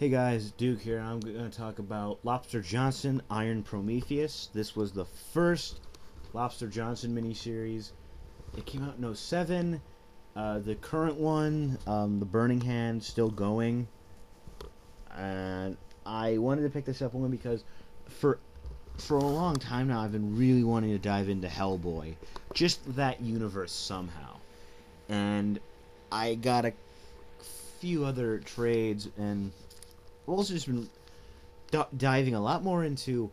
Hey guys, Duke here. I'm going to talk about Lobster Johnson, Iron Prometheus. This was the first Lobster Johnson miniseries. It came out in '07. The current one, The Burning Hand, still going. And I wanted to pick this up only because for a long time now I've been really wanting to dive into Hellboy. Just that universe somehow. And I got a few other trades, and I've also just been diving a lot more into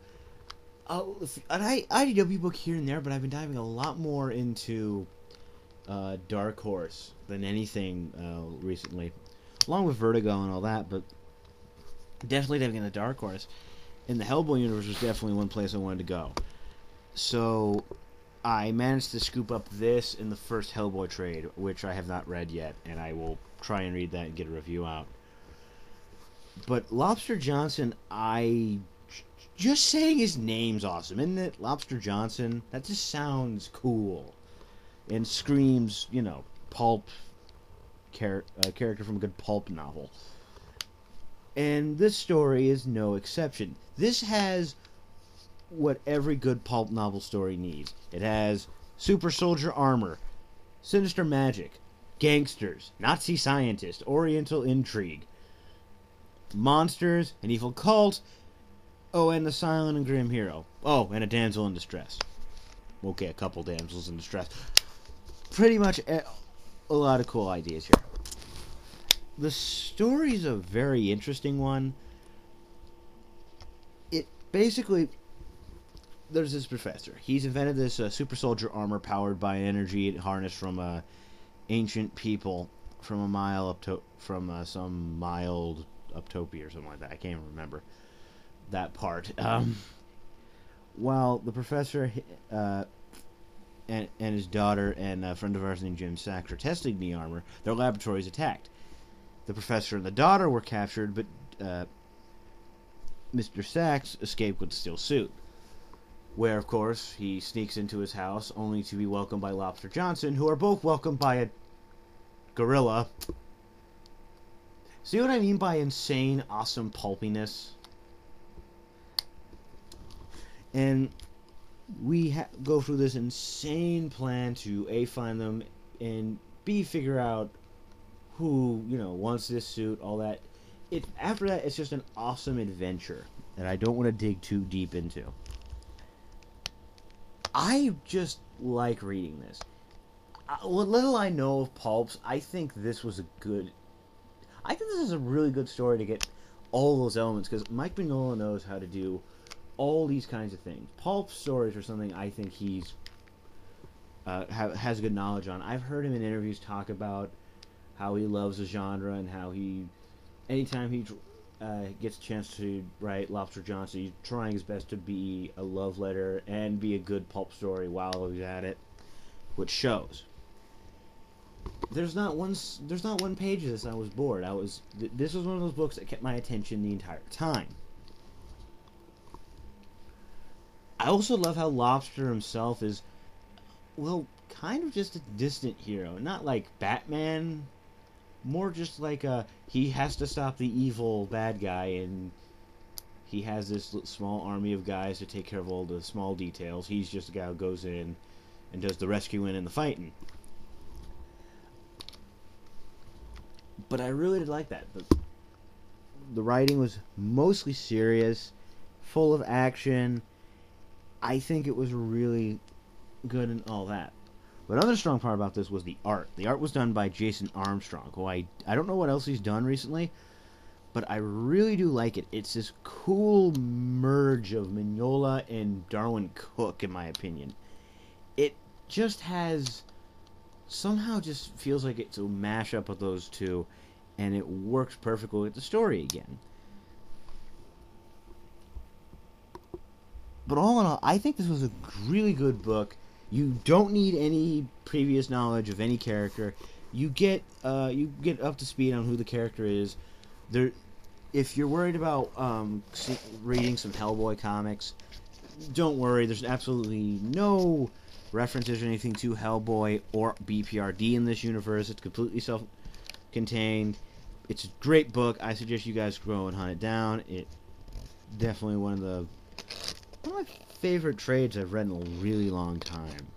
an IDW book here and there, but I've been diving a lot more into Dark Horse than anything recently, along with Vertigo and all that, but definitely diving into Dark Horse. And the Hellboy universe was definitely one place I wanted to go. So I managed to scoop up this in the first Hellboy trade, which I have not read yet, and I will try and read that and get a review out. But Lobster Johnson, just saying his name's awesome, isn't it? Lobster Johnson, that just sounds cool. And screams, pulp, character from a good pulp novel. And this story is no exception. This has what every good pulp novel story needs. It has super soldier armor, sinister magic, gangsters, Nazi scientists, oriental intrigue, monsters, an evil cult, and the silent and grim hero. Oh, and a damsel in distress. Okay, a couple damsels in distress. Pretty much a lot of cool ideas here. The story's a very interesting one. It basically, there's this professor. He's invented this super soldier armor powered by energy harnessed from ancient people from some mild Uptopia or something like that. I can't even remember that part. While the professor and his daughter and a friend of ours named Jim Sachs are testing the armor, their laboratory is attacked. The professor and the daughter were captured, but Mr. Sachs escaped with a steel suit, where, of course, he sneaks into his house only to be welcomed by Lobster Johnson, who are both welcomed by a gorilla. See what I mean by insane, awesome pulpiness? And we go through this insane plan to A, find them, and B, figure out who, wants this suit, all that. After that, it's just an awesome adventure that I don't want to dig too deep into. I just like reading this. What little I know of pulps, I think this is a really good story to get all those elements, because Mike Mignola knows how to do all these kinds of things. Pulp stories are something I think he's has good knowledge on. I've heard him in interviews talk about how he loves the genre and how anytime he gets a chance to write Lobster Johnson, he's trying his best to be a love letter and be a good pulp story while he's at it, which shows. There's not one page of this I was bored. This was one of those books that kept my attention the entire time. I also love how Lobster himself is, kind of just a distant hero. Not like Batman, more just like he has to stop the evil bad guy, and he has this small army of guys to take care of all the small details. He's just a guy who goes in and does the rescuing and the fighting. But I really did like that. The writing was mostly serious, full of action. I think it was really good and all that. But another strong part about this was the art. The art was done by Jason Armstrong, who I don't know what else he's done recently, but I really do like it. It's this cool merge of Mignola and Darwin Cook, in my opinion. It just somehow just feels like it's a mashup of those two, and it works perfectly with the story again. But all in all, I think this was a really good book. You don't need any previous knowledge of any character. You get up to speed on who the character is. If you're worried about reading some Hellboy comics, don't worry. There's absolutely no references or anything to Hellboy or BPRD in this universe. It's completely self-contained. It's a great book. I suggest you guys go and hunt it down. It definitely one of my favorite trades I've read in a really long time.